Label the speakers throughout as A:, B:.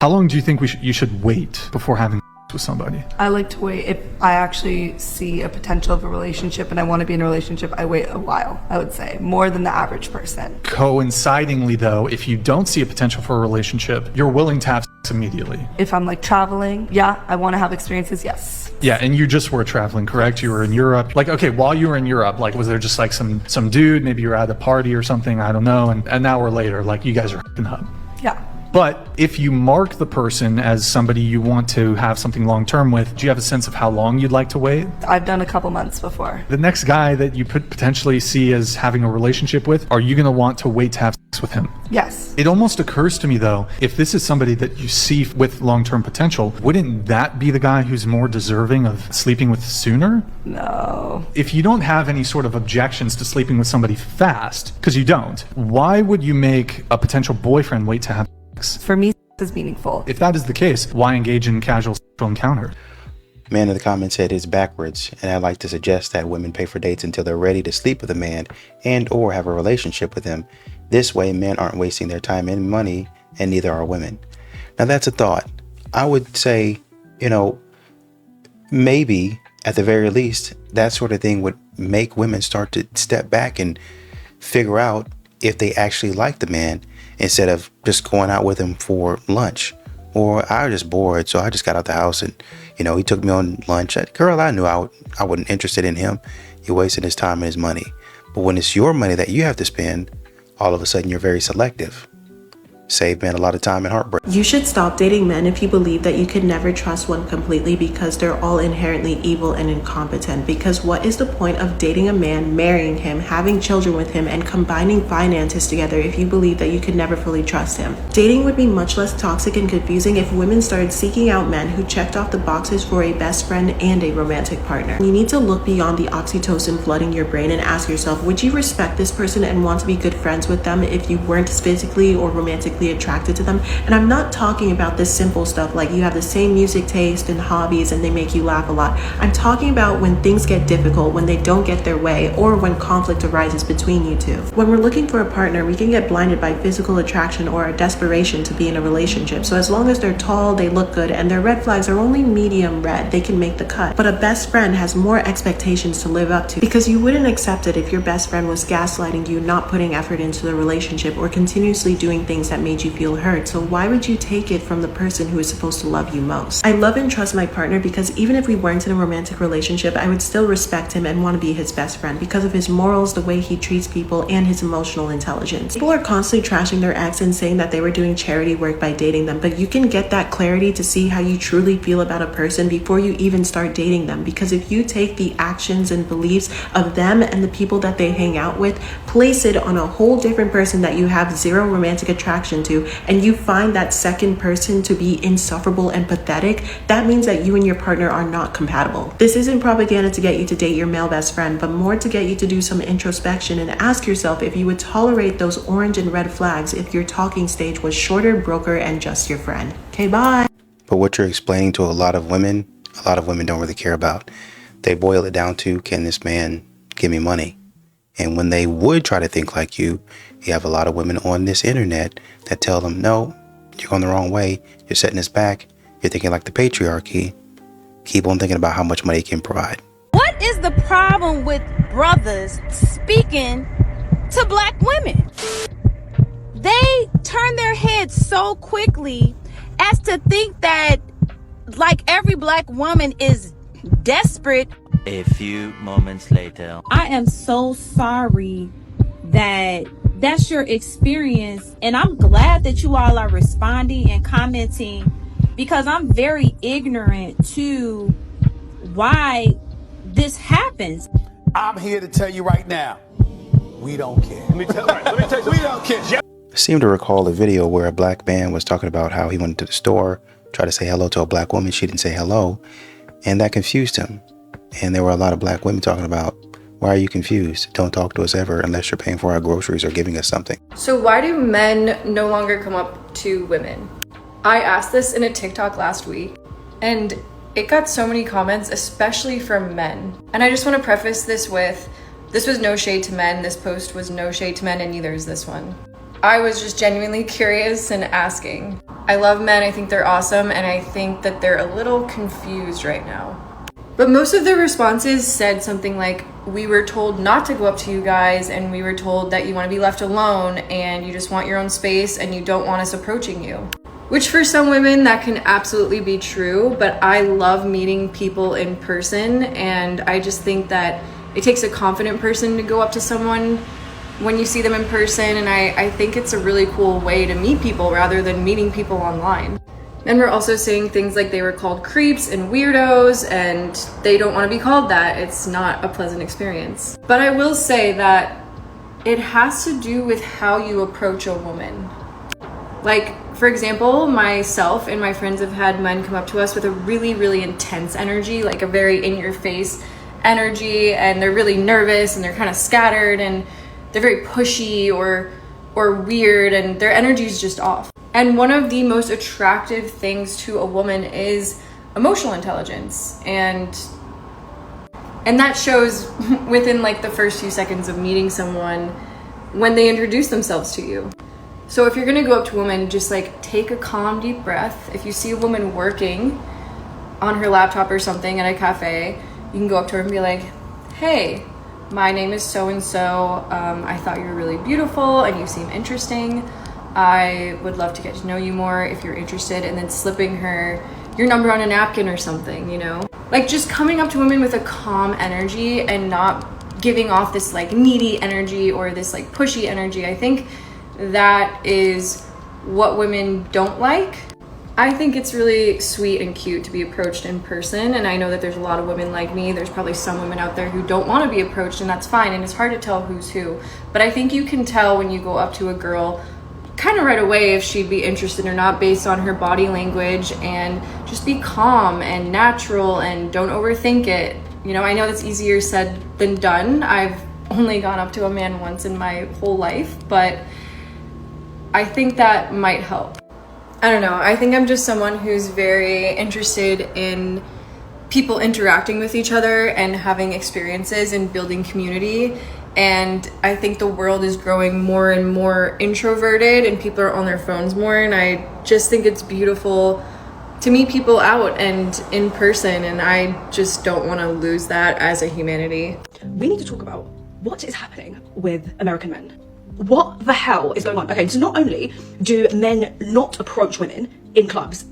A: How long do you think you should wait before having with somebody?
B: I like to wait. If I actually see a potential of a relationship and I want to be in a relationship, I wait a while, I would say, more than the average person.
A: Coincidingly though, if you don't see a potential for a relationship, you're willing to have sex immediately.
B: If I'm like traveling, yeah, I want to have experiences, yes.
A: Yeah, and you just were traveling, correct? You were in Europe. Like, okay, while you were in Europe, like, was there just like some dude, maybe you were at a party or something, I don't know, and an hour later, like, you guys are hooking up?
B: Yeah.
A: But if you mark the person as somebody you want to have something long-term with, do you have a sense of how long you'd like to wait?
B: I've done a couple months before.
A: The next guy that you could potentially see as having a relationship with, are you going to want to wait to have sex with him?
B: Yes.
A: It almost occurs to me though, if this is somebody that you see with long-term potential, wouldn't that be the guy who's more deserving of sleeping with sooner?
B: No.
A: If you don't have any sort of objections to sleeping with somebody fast, because you don't, why would you make a potential boyfriend wait to have sex?
B: For me, is meaningful.
A: If that is the case, why engage in casual sexual encounter?
C: Man in the comments said it's backwards, and I'd like to suggest that women pay for dates until they're ready to sleep with a man and or have a relationship with him. This way, men aren't wasting their time and money, and neither are women. Now that's a thought. I would say, maybe at the very least, that sort of thing would make women start to step back and figure out if they actually like the man, instead of just going out with him for lunch. Or I was just bored, so I just got out the house and, he took me on lunch. Girl, I knew I wasn't interested in him. He wasted his time and his money. But when it's your money that you have to spend, all of a sudden you're very selective. Save men a lot of time and heartbreak.
D: You should stop dating men if you believe that you could never trust one completely because they're all inherently evil and incompetent. Because what is the point of dating a man, marrying him, having children with him, and combining finances together if you believe that you could never fully trust him? Dating would be much less toxic and confusing if women started seeking out men who checked off the boxes for a best friend and a romantic partner. You need to look beyond the oxytocin flooding your brain and ask yourself, would you respect this person and want to be good friends with them if you weren't physically or romantically attracted to them? And I'm not talking about this simple stuff like you have the same music taste and hobbies and they make you laugh a lot. I'm talking about when things get difficult, when they don't get their way, or when conflict arises between you two. When we're looking for a partner, we can get blinded by physical attraction or a desperation to be in a relationship. So as long as they're tall, they look good, and their red flags are only medium red, they can make the cut. But a best friend has more expectations to live up to, because you wouldn't accept it if your best friend was gaslighting you, not putting effort into the relationship, or continuously doing things that made you feel hurt. So why would you take it from the person who is supposed to love you most? I love and trust my partner because even if we weren't in a romantic relationship, I would still respect him and want to be his best friend because of his morals, the way he treats people, and his emotional intelligence. People are constantly trashing their ex and saying that they were doing charity work by dating them, but you can get that clarity to see how you truly feel about a person before you even start dating them. Because if you take the actions and beliefs of them and the people that they hang out with, place it on a whole different person that you have zero romantic attraction to, and you find that second person to be insufferable and pathetic, that means that you and your partner are not compatible. This isn't propaganda to get you to date your male best friend, but more to get you to do some introspection and ask yourself if you would tolerate those orange and red flags if your talking stage was shorter, broker, and just your friend. Okay, bye.
C: But what you're explaining to a lot of women don't really care about. They boil it down to, can this man give me money? And when they would try to think like you have a lot of women on this internet that tell them, no, you're going the wrong way. You're setting us back. You're thinking like the patriarchy. Keep on thinking about how much money you can provide.
E: What is the problem with brothers speaking to black women? They turn their heads so quickly as to think that like every black woman is desperate.
F: A few moments later.
G: I am so sorry that that's your experience, and I'm glad that you all are responding and commenting, because I'm very ignorant to why this happens.
H: I'm here to tell you right now, we don't care. Let me tell you, we don't care.
C: I seem to recall a video where a black man was talking about how he went to the store, tried to say hello to a black woman. She didn't say hello, and that confused him. And there were a lot of black women talking about, why are you confused? Don't talk to us ever unless you're paying for our groceries or giving us something.
I: So why do men no longer come up to women? I asked this in a TikTok last week, and it got so many comments, especially from men. And I just want to preface this with, this was no shade to men. This post was no shade to men, and neither is this one. I was just genuinely curious and asking. I love men, I think they're awesome, and I think that they're a little confused right now. But most of their responses said something like, we were told not to go up to you guys, and we were told that you want to be left alone, and you just want your own space, and you don't want us approaching you. Which for some women, that can absolutely be true, but I love meeting people in person, and I just think that it takes a confident person to go up to someone when you see them in person, and I think it's a really cool way to meet people rather than meeting people online. And we're also saying things like they were called creeps and weirdos, and they don't want to be called that. It's not a pleasant experience. But I will say that it has to do with how you approach a woman. Like, for example, myself and my friends have had men come up to us with a really, really intense energy, like a very in-your-face energy, and they're really nervous and they're kind of scattered and they're very pushy or weird, and their energy is just off. And one of the most attractive things to a woman is emotional intelligence, and that shows within like the first few seconds of meeting someone when they introduce themselves to you. So if you're gonna go up to a woman, just like take a calm, deep breath. If you see a woman working on her laptop or something at a cafe, you can go up to her and be like, hey, my name is so-and-so. I thought you were really beautiful and you seem interesting. I would love to get to know you more if you're interested, and then slipping her your number on a napkin or something, you know? Like just coming up to women with a calm energy and not giving off this like needy energy or this like pushy energy. I think that is what women don't like. I think it's really sweet and cute to be approached in person, and I know that there's a lot of women like me. There's probably some women out there who don't want to be approached, and that's fine, and it's hard to tell who's who. But I think you can tell when you go up to a girl kind of right away if she'd be interested or not based on her body language, and just be calm and natural and don't overthink it. You know, I know that's easier said than done. I've only gone up to a man once in my whole life, but I think that might help. I don't know, I think I'm just someone who's very interested in people interacting with each other and having experiences and building community. And I think the world is growing more and more introverted and people are on their phones more, and I just think it's beautiful to meet people out and in person, and I just don't want to lose that as a humanity.
J: We need to talk about what is happening with American men. What the hell is going on? Okay, so not only do men not approach women in clubs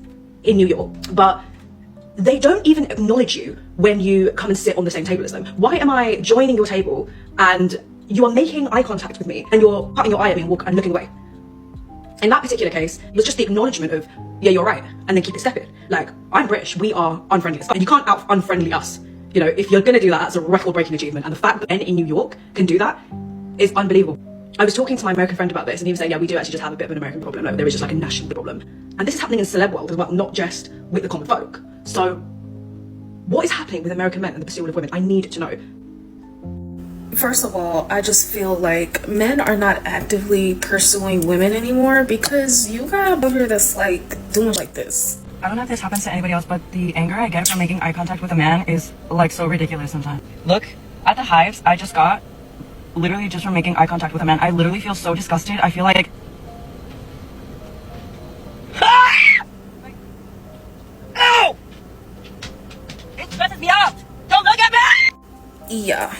J: in New York, but they don't even acknowledge you when you come and sit on the same table as them. Why am I joining your table and you are making eye contact with me and you're putting your eye at me and looking away? In that particular case, it was just the acknowledgement of, yeah, you're right, and then keep it stepping. Like, I'm British, we are unfriendly. You can't out-unfriendly us. You know, if you're gonna do that, that's a record-breaking achievement. And the fact that men in New York can do that is unbelievable. I was talking to my American friend about this, and he was saying, yeah, we do actually just have a bit of an American problem. Like, there is just like a national problem. And this is happening in the celeb world as well, not just with the common folk. So what is happening with American men and the pursuit of women? I need to know.
D: First of all, I just feel like men are not actively pursuing women anymore because you got over that's like doing like this.
K: I don't know if this happens to anybody else, but the anger I get from making eye contact with a man is like so ridiculous sometimes. Look at the hives I just got. Literally just from making eye contact with a man. I literally feel so disgusted. I feel like ow! It stresses me out. Don't look at me!
D: Yeah,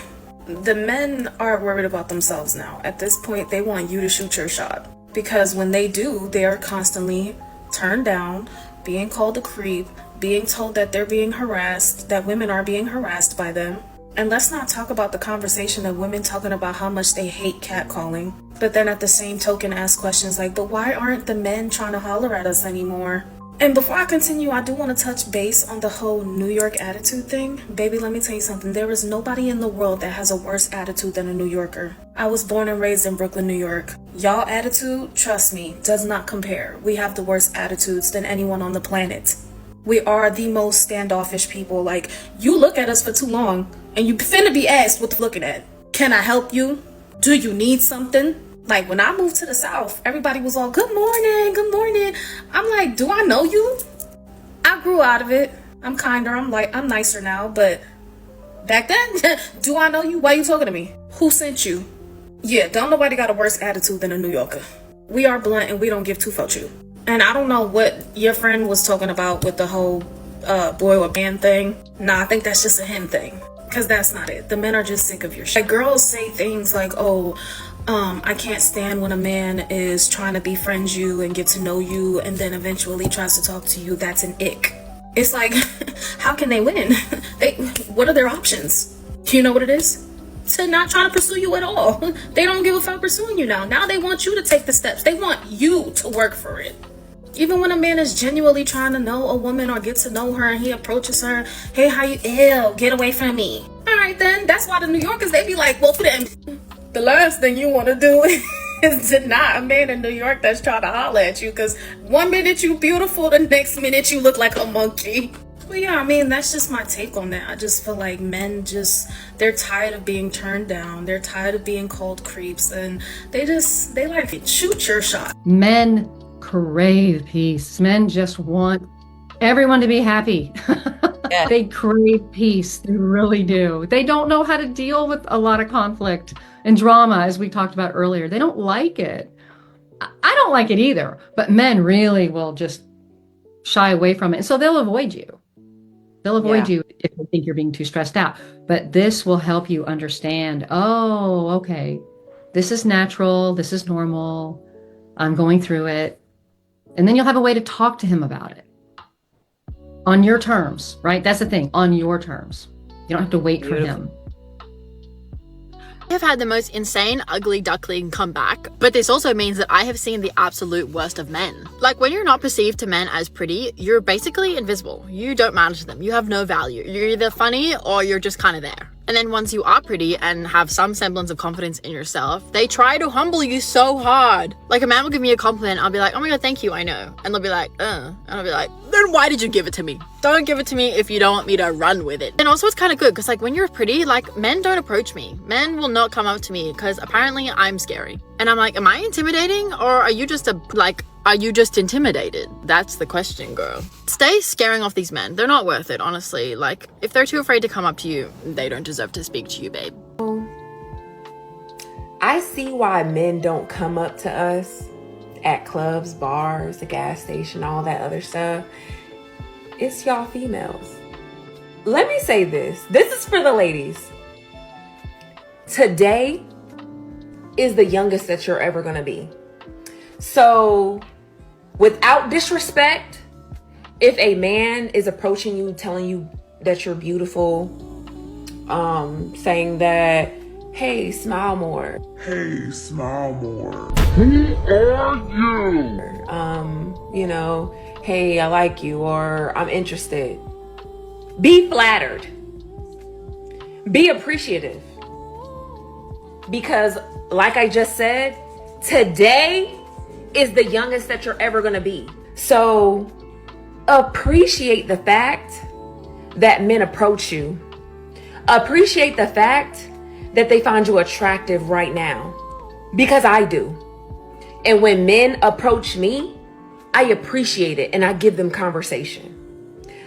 D: the men are worried about themselves now. At this point, they want you to shoot your shot. Because when they do, they are constantly turned down, being called a creep, being told that they're being harassed, that women are being harassed by them. And let's not talk about the conversation of women talking about how much they hate catcalling. But then at the same token ask questions like, but why aren't the men trying to holler at us anymore? And before I continue, I do want to touch base on the whole New York attitude thing. Baby, let me tell you something. There is nobody in the world that has a worse attitude than a New Yorker. I was born and raised in Brooklyn, New York. Y'all attitude, trust me, does not compare. We have the worst attitudes than anyone on the planet. We are the most standoffish people. Like, you look at us for too long and you finna be asked what the looking at. Can I help you? Do you need something? Like, when I moved to the South, everybody was all, good morning, good morning. I'm like, do I know you? I grew out of it. I'm kinder, I'm nicer now, but back then, do I know you? Why are you talking to me? Who sent you? Yeah, don't nobody got a worse attitude than a New Yorker.
E: We are blunt and we don't give two fucks you. And I don't know what your friend was talking about with the whole boy or man thing. Nah, I think that's just a him thing. Because that's not it. The men are just sick of your shit. Like, girls say things like, oh, I can't stand when a man is trying to befriend you and get to know you and then eventually tries to talk to you. That's an ick. It's like, how can they win? What are their options? You know what it is? To not try to pursue you at all. They don't give a fuck pursuing you now. Now they want you to take the steps. They want you to work for it. Even when a man is genuinely trying to know a woman or get to know her and he approaches her, hey, how you, ew, get away from me. All right then, that's why the New Yorkers, they be like, well, for them, the last thing you want to do is deny a man in New York that's trying to holler at you, because one minute you beautiful, the next minute you look like a monkey. But yeah, I mean, that's just my take on that. I just feel like men they're tired of being turned down. They're tired of being called creeps, and they like it. Shoot your shot.
L: Men crave peace. Men just want everyone to be happy. Yeah. They crave peace. They really do. They don't know how to deal with a lot of conflict and drama, as we talked about earlier. They don't like it. I don't like it either, but men really will just shy away from it. And so they'll avoid you. They'll avoid you if they think you're being too stressed out. But this will help you understand, oh, okay, this is natural. This is normal. I'm going through it. And then you'll have a way to talk to him about it on your terms, right? That's the thing, on your terms. You don't have to wait for him.
M: I have had the most insane ugly duckling comeback, but this also means that I have seen the absolute worst of men. Like, when you're not perceived to men as pretty, you're basically invisible. You don't matter to them. You have no value. You're either funny or you're just kind of there. And then once you are pretty and have some semblance of confidence in yourself, they try to humble you so hard. Like, a man will give me a compliment, I'll be like, oh my god, thank you, I know. And they'll be like, and I'll be like, then why did you give it to me? Don't give it to me if you don't want me to run with it. And also, it's kind of good because, like, when you're pretty, like, men don't approach me. Men will not come up to me because apparently I'm scary. And I'm like, am I intimidating, or are you just are you just intimidated? That's the question, girl. Stay scaring off these men. They're not worth it, honestly. Like, if they're too afraid to come up to you, they don't deserve to speak to you, babe.
N: I see why men don't come up to us at clubs, bars, the gas station, all that other stuff. It's y'all females. Let me say this. This is for the ladies. Today is the youngest that you're ever gonna be. So, without disrespect, if a man is approaching you, telling you that you're beautiful, saying that, hey, smile more. Hey, smile more. Who are you? You know, hey, I like you, or I'm interested. Be flattered. Be appreciative. Because, like I just said, today is the youngest that you're ever gonna be. So appreciate the fact that men approach you. Appreciate the fact that they find you attractive right now, because I do. And when men approach me, I appreciate it and I give them conversation.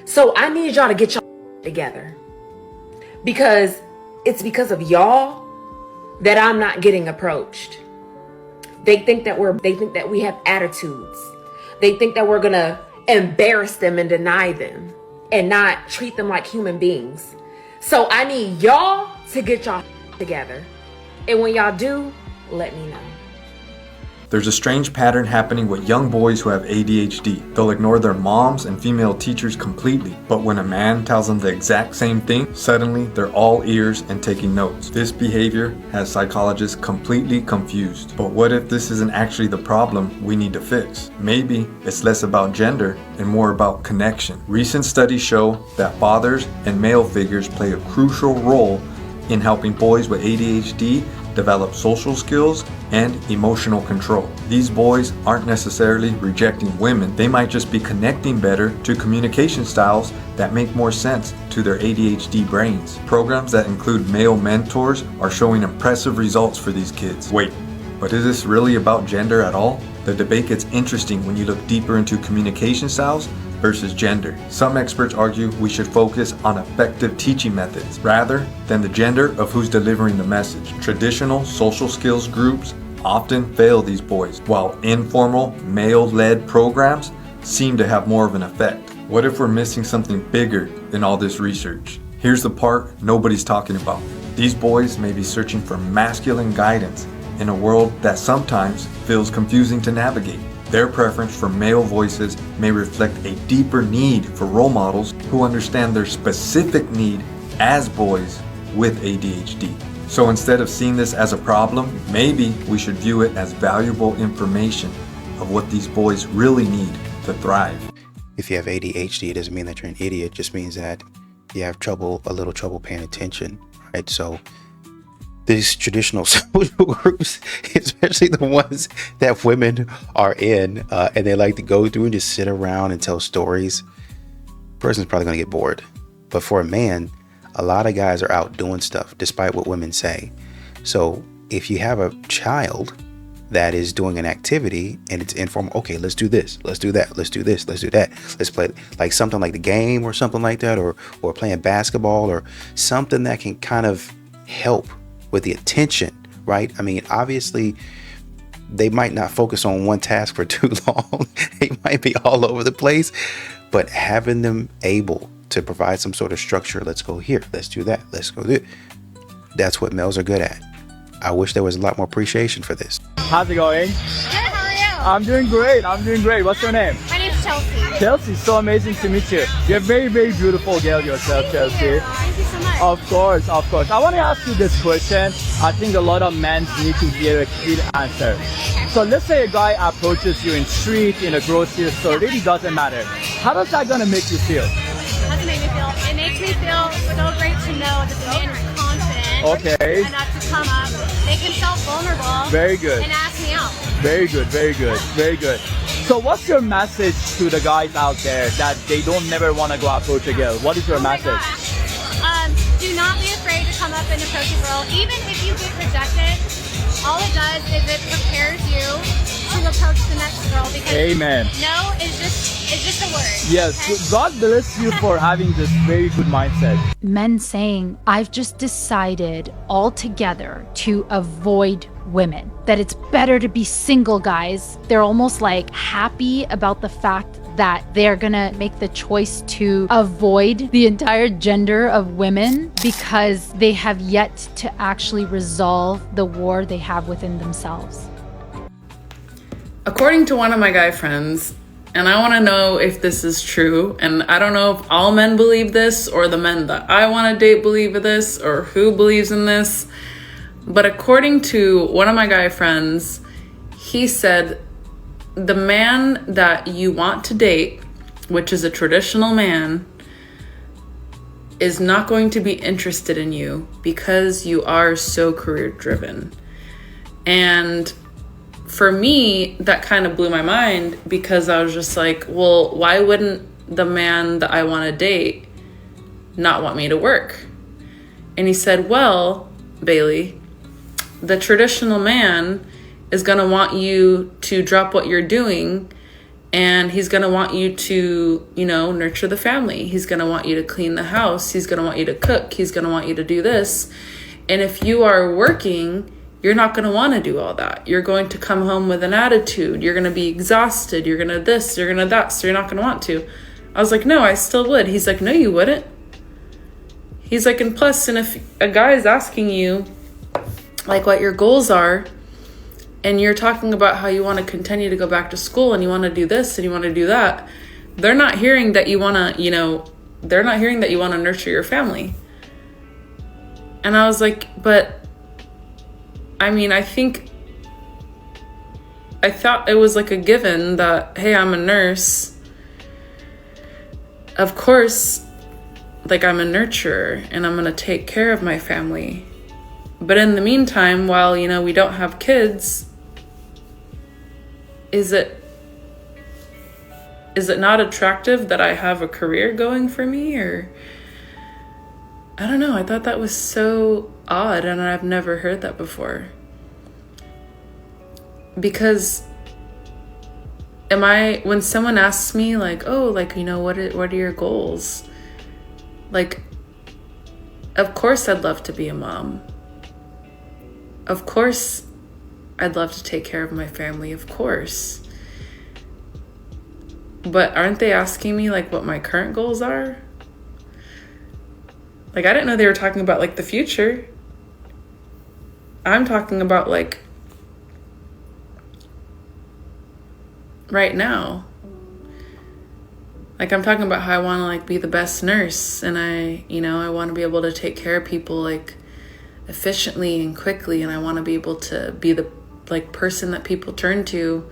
N: So I need y'all to get y'all together, because it's because of y'all that I'm not getting approached. They think that we have attitudes. They think that we're gonna embarrass them and deny them and not treat them like human beings. So I need y'all to get y'all together. And when y'all do, let me know.
O: There's a strange pattern happening with young boys who have ADHD. They'll ignore their moms and female teachers completely, but when a man tells them the exact same thing, suddenly they're all ears and taking notes. This behavior has psychologists completely confused. But what if this isn't actually the problem we need to fix? Maybe it's less about gender and more about connection. Recent studies show that fathers and male figures play a crucial role in helping boys with ADHD develop social skills and emotional control. These boys aren't necessarily rejecting women. They might just be connecting better to communication styles that make more sense to their ADHD brains. Programs that include male mentors are showing impressive results for these kids. Wait, but is this really about gender at all? The debate gets interesting when you look deeper into communication styles versus gender. Some experts argue we should focus on effective teaching methods rather than the gender of who's delivering the message. Traditional social skills groups often fail these boys, while informal, male-led programs seem to have more of an effect. What if we're missing something bigger in all this research? Here's the part nobody's talking about. These boys may be searching for masculine guidance in a world that sometimes feels confusing to navigate. Their preference for male voices may reflect a deeper need for role models who understand their specific need as boys with ADHD. So instead of seeing this as a problem, maybe we should view it as valuable information of what these boys really need to thrive.
C: If you have ADHD, it doesn't mean that you're an idiot. It just means that you have a little trouble paying attention, right? So these traditional social groups, especially the ones that women are in, and they like to go through and just sit around and tell stories, the person's probably going to get bored. But for a man, a lot of guys are out doing stuff despite what women say. So if you have a child that is doing an activity and it's informal, okay, let's do this, let's do that, let's do this, let's do that, let's play like something like the game or something like that, or playing basketball or something that can kind of help with the attention, right? I mean, obviously they might not focus on one task for too long. They might be all over the place, but having them able to provide some sort of structure, let's go here, let's do that, let's go there, that's what males are good at. I wish there was a lot more appreciation for this.
P: How's it going?
Q: Good, how are you?
P: I'm doing great. What's your name?
Q: My name's Chelsea.
P: Chelsea, so amazing to meet you. You're a very, very beautiful girl yourself, Chelsea.
Q: Thank you so much.
P: Of course. I want to ask you this question. I think a lot of men need to hear a clear answer. So let's say a guy approaches you in street, in a grocery store, it really doesn't matter. How does that gonna make you feel?
Q: How does it make me feel? It makes me feel so great to know that the man is confident
P: Okay.
Q: enough to come up, make himself vulnerable,
P: Very good.
Q: and ask me out.
P: Very good. So what's your message to the guys out there that they don't never want to go approach a girl? What is your message?
Q: Do not be afraid to come up and approach a girl. Even if you get rejected, all it does is it prepares you to approach the next girl, because
P: Amen.
Q: no is just a word.
P: Yes,
Q: okay?
P: God bless you for having this very good mindset.
R: Men saying, I've just decided altogether to avoid women, that it's better to be single, guys. They're almost like happy about the fact that they're gonna make the choice to avoid the entire gender of women because they have yet to actually resolve the war they have within themselves.
S: According to one of my guy friends, and I want to know if this is true, and I don't know if all men believe this or the men that I want to date believe this or who believes in this, but according to one of my guy friends, he said the man that you want to date, which is a traditional man, is not going to be interested in you because you are so career driven. And for me, that kind of blew my mind, because I was just like, well, why wouldn't the man that I want to date not want me to work? And he said, well, Bailey, the traditional man is going to want you to drop what you're doing, and he's going to want you to, nurture the family. He's going to want you to clean the house. He's going to want you to cook. He's going to want you to do this. And if you are working, you're not going to want to do all that. You're going to come home with an attitude. You're going to be exhausted. You're going to this, you're going to that. So you're not going to want to. I was like, no, I still would. He's like, no, you wouldn't. He's like, and plus, and if a guy is asking you like what your goals are, and you're talking about how you want to continue to go back to school and you want to do this and you want to do that, they're not hearing that you want to, they're not hearing that you want to nurture your family. And I was like, but I mean, I thought it was like a given that, hey, I'm a nurse. Of course, like I'm a nurturer and I'm going to take care of my family. But in the meantime, while, we don't have kids, is it not attractive that I have a career going for me? Or I don't know. I thought that was so odd, and I've never heard that before. Because when someone asks me like, oh, like, what are your goals? Like, of course I'd love to be a mom. Of course I'd love to take care of my family, of course. But aren't they asking me like what my current goals are? Like, I didn't know they were talking about like the future. I'm talking about like right now. Like, I'm talking about how I want to like be the best nurse, and I want to be able to take care of people like efficiently and quickly, and I want to be able to be the like person that people turn to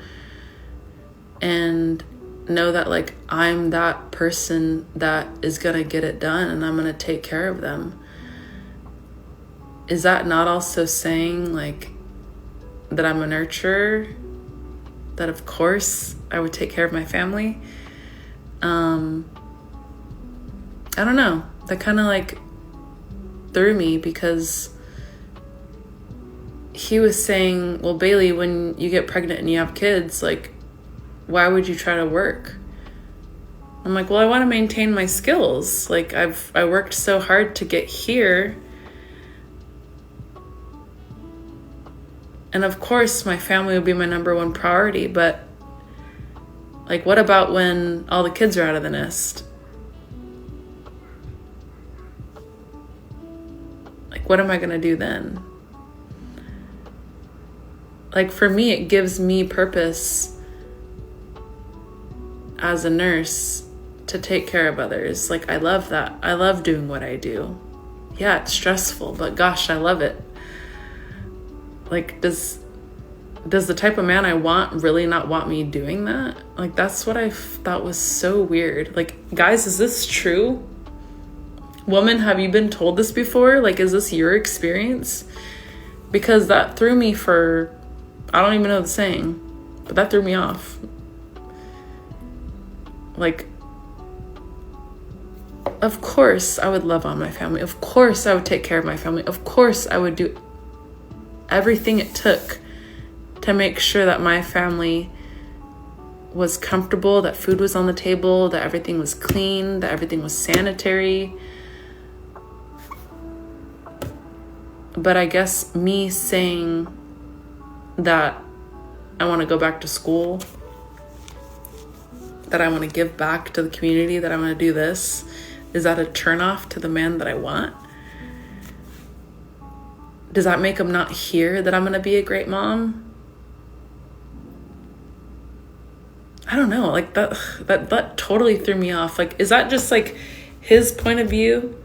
S: and know that like I'm that person that is gonna get it done and I'm gonna take care of them. Is that not also saying like that I'm a nurturer? That of course I would take care of my family? I don't know. That kind of like threw me, because he was saying, well, Bailey, when you get pregnant and you have kids, like, why would you try to work? I'm like, well, I want to maintain my skills. Like, I worked so hard to get here. And of course, my family would be my number one priority. But, like, what about when all the kids are out of the nest? Like, what am I going to do then? Like, for me, it gives me purpose as a nurse to take care of others. Like, I love that. I love doing what I do. Yeah, it's stressful, but gosh, I love it. Like, does the type of man I want really not want me doing that? Like, that's what I thought was so weird. Like, guys, is this true? Woman, have you been told this before? Like, is this your experience? Because that threw me for, I don't even know the saying, but that threw me off. Like, of course I would love on my family. Of course I would take care of my family. Of course I would do everything it took to make sure that my family was comfortable, that food was on the table, that everything was clean, that everything was sanitary. But I guess me saying that I want to go back to school, that I want to give back to the community, that I want to do this, is that a turnoff to the man that I want? Does that make him not hear that I'm going to be a great mom? I don't know. Like, that totally threw me off. Like, is that just like his point of view?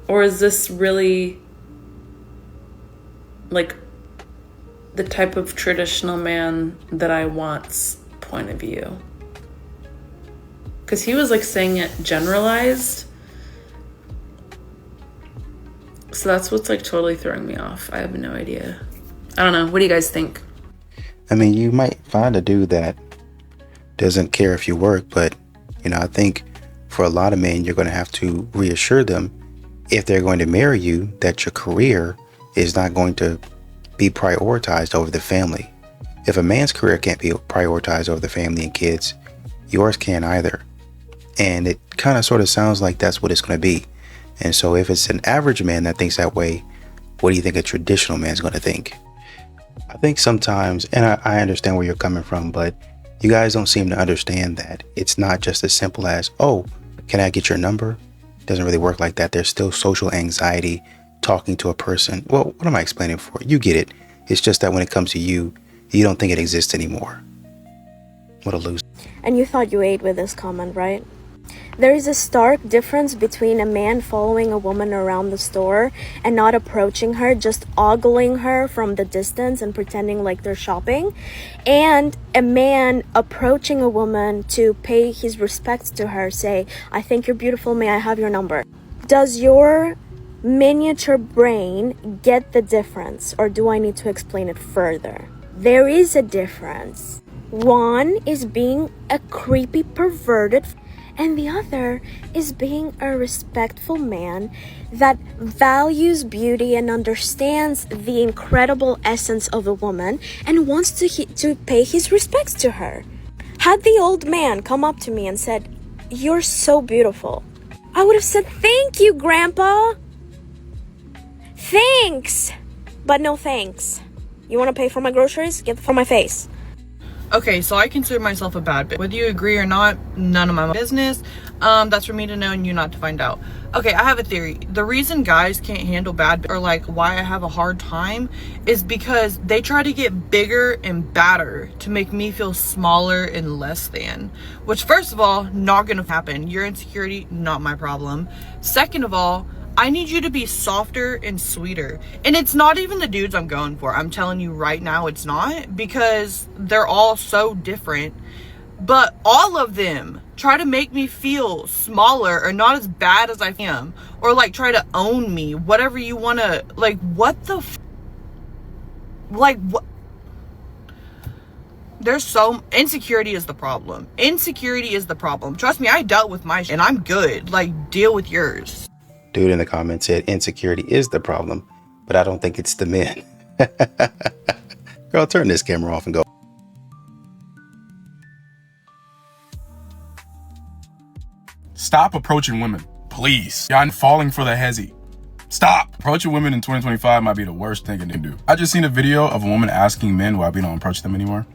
S: Or is this really like the type of traditional man that I want's point of view? Because he was like saying it generalized. So that's what's like totally throwing me off. I have no idea. I don't know. What do you guys think?
C: I mean, you might find a dude that doesn't care if you work, but I think for a lot of men, you're going to have to reassure them, if they're going to marry you, that your career is not going to be prioritized over the family. If a man's career can't be prioritized over the family and kids, yours can't either. And it kind of sort of sounds like that's what it's going to be. And so if it's an average man that thinks that way, what do you think a traditional man's going to think? I think sometimes, and I understand where you're coming from, but you guys don't seem to understand that it's not just as simple as, oh, can I get your number? It doesn't really work like that. There's still social anxiety, talking to a person. Well, what am I explaining for? You get it. It's just that when it comes to you, you don't think it exists anymore. What a loser.
T: And you thought you ate with this comment, right? There is a stark difference between a man following a woman around the store and not approaching her, just ogling her from the distance and pretending like they're shopping, and a man approaching a woman to pay his respects to her, say, I think you're beautiful, may I have your number? Does your miniature brain get the difference, or do I need to explain it further? There is a difference. One is being a creepy perverted, and the other is being a respectful man that values beauty and understands the incredible essence of a woman and wants to pay his respects to her. Had the old man come up to me and said, you're so beautiful, I would have said, thank you, Grandpa. Thanks, but no thanks. You want to pay for my groceries? Get from my face.
K: Okay, so I consider myself a bad bitch. Whether you agree or not, none of my business. That's for me to know and you not to find out. Okay, I have a theory. The reason guys can't handle bad, or like why I have a hard time, is because they try to get bigger and badder to make me feel smaller and less than. Which, first of all, not gonna happen. Your insecurity, not my problem. Second of all, I need you to be softer and sweeter. And it's not even the dudes I'm going for. I'm telling you right now, it's not, because they're all so different. But all of them try to make me feel smaller or not as bad as I am, or like try to own me, whatever you want to, like, what the like, what? There's so, insecurity is the problem. Insecurity is the problem. Trust me, I dealt with my shit and I'm good. Like, deal with yours.
C: Dude in the comments said insecurity is the problem, but I don't think it's the men. Girl, turn this camera off and go.
U: Stop approaching women, please. Y'all falling for the hezzy. Stop. Approaching women in 2025 might be the worst thing you can do. I just seen a video of a woman asking men why we don't approach them anymore.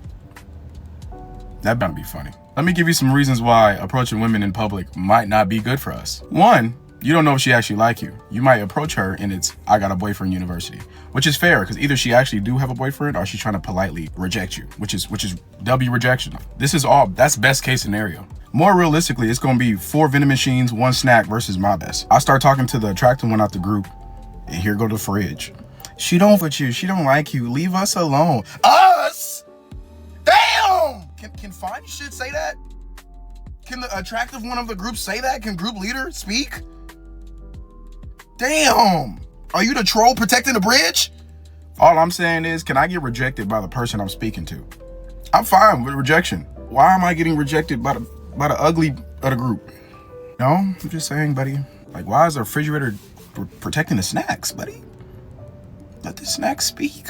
U: That better be funny. Let me give you some reasons why approaching women in public might not be good for us. One, you don't know if she actually like you. You might approach her and it's, I got a boyfriend university, which is fair because either she actually do have a boyfriend or she's trying to politely reject you, which is W rejection. This is all, that's best case scenario. More realistically, it's gonna be 4 vending machines, 1 snack versus my best. I start talking to the attractive one out the group and here go the fridge. She don't with you, she don't like you, leave us alone. Us? Damn! Can fine shit say that? Can the attractive one of the group say that? Can group leader speak? Damn! Are you the troll protecting the bridge? All I'm saying is, can I get rejected by the person I'm speaking to? I'm fine with rejection. Why am I getting rejected by the ugly of the group? No, I'm just saying, buddy. Like, why is the refrigerator protecting the snacks, buddy? Let the snack speak.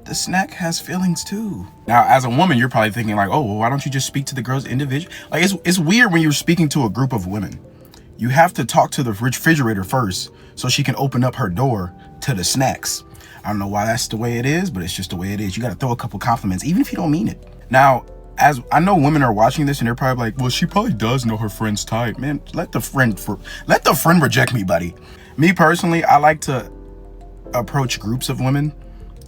U: The snack has feelings too. Now, as a woman, you're probably thinking like, oh, well, why don't you just speak to the girls individually? Like, it's weird when you're speaking to a group of women. You have to talk to the refrigerator first so she can open up her door to the snacks. I don't know why that's the way it is, but it's just the way it is. You got to throw a couple compliments, even if you don't mean it. Now, as I know women are watching this and they're probably like, well, she probably does know her friend's type. Man, let the friend reject me, buddy. Me personally, I like to approach groups of women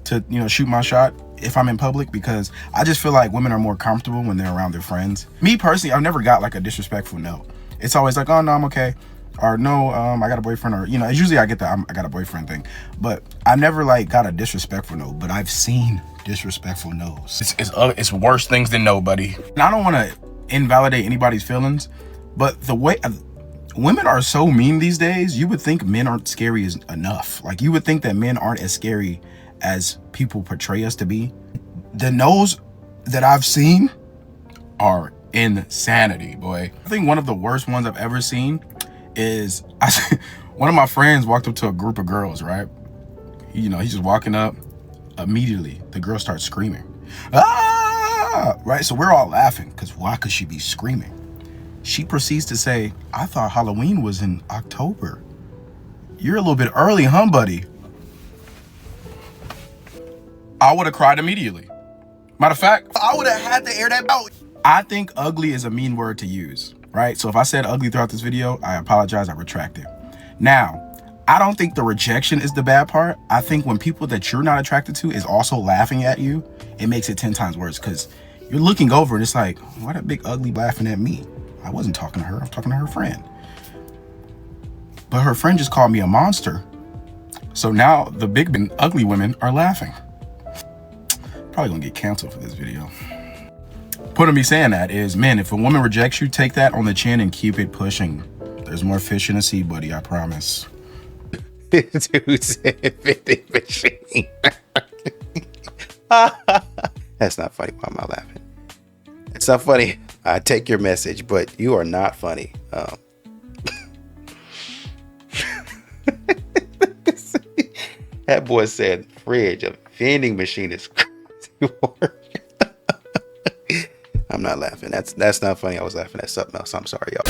U: to, you know, shoot my shot if I'm in public, because I just feel like women are more comfortable when they're around their friends. Me personally, I've never got like a disrespectful no. It's always like, oh no, I'm okay. Or no, I got a boyfriend, or, you know, usually I get the I got a boyfriend thing, but I never like got a disrespectful no, but I've seen disrespectful no's. It's worse things than no, buddy. And I don't want to invalidate anybody's feelings, but the way women are so mean these days, you would think men aren't scary as enough. Like, you would think that men aren't as scary as people portray us to be. The no's that I've seen are insanity, boy. I think one of the worst ones I've ever seen is one of my friends walked up to a group of girls, right? You know, he's just walking up. Immediately, the girl starts screaming. Ah! Right? So we're all laughing because why could she be screaming? She proceeds to say, I thought Halloween was in October. You're a little bit early, huh, buddy? I would have cried immediately. Matter of fact, I would have had to air that out. I think ugly is a mean word to use, right? So if I said ugly throughout this video, I apologize, I retract it. Now, I don't think the rejection is the bad part. I think when people that you're not attracted to is also laughing at you, it makes it 10 times worse, because you're looking over and it's like, why that big ugly laughing at me? I wasn't talking to her, I'm talking to her friend. But her friend just called me a monster. So now the big and ugly women are laughing. Probably gonna get canceled for this video. Point of me saying that is, man, if a woman rejects you, take that on the chin and keep it pushing. There's more fish in the sea, buddy, I promise.
C: Dude said 50 machine. That's not funny. Why am I laughing? It's not funny. I take your message, but you are not funny. That boy said fridge, a vending machine is crazy. I'm not laughing. That's not funny. I was laughing at something else. I'm sorry, y'all.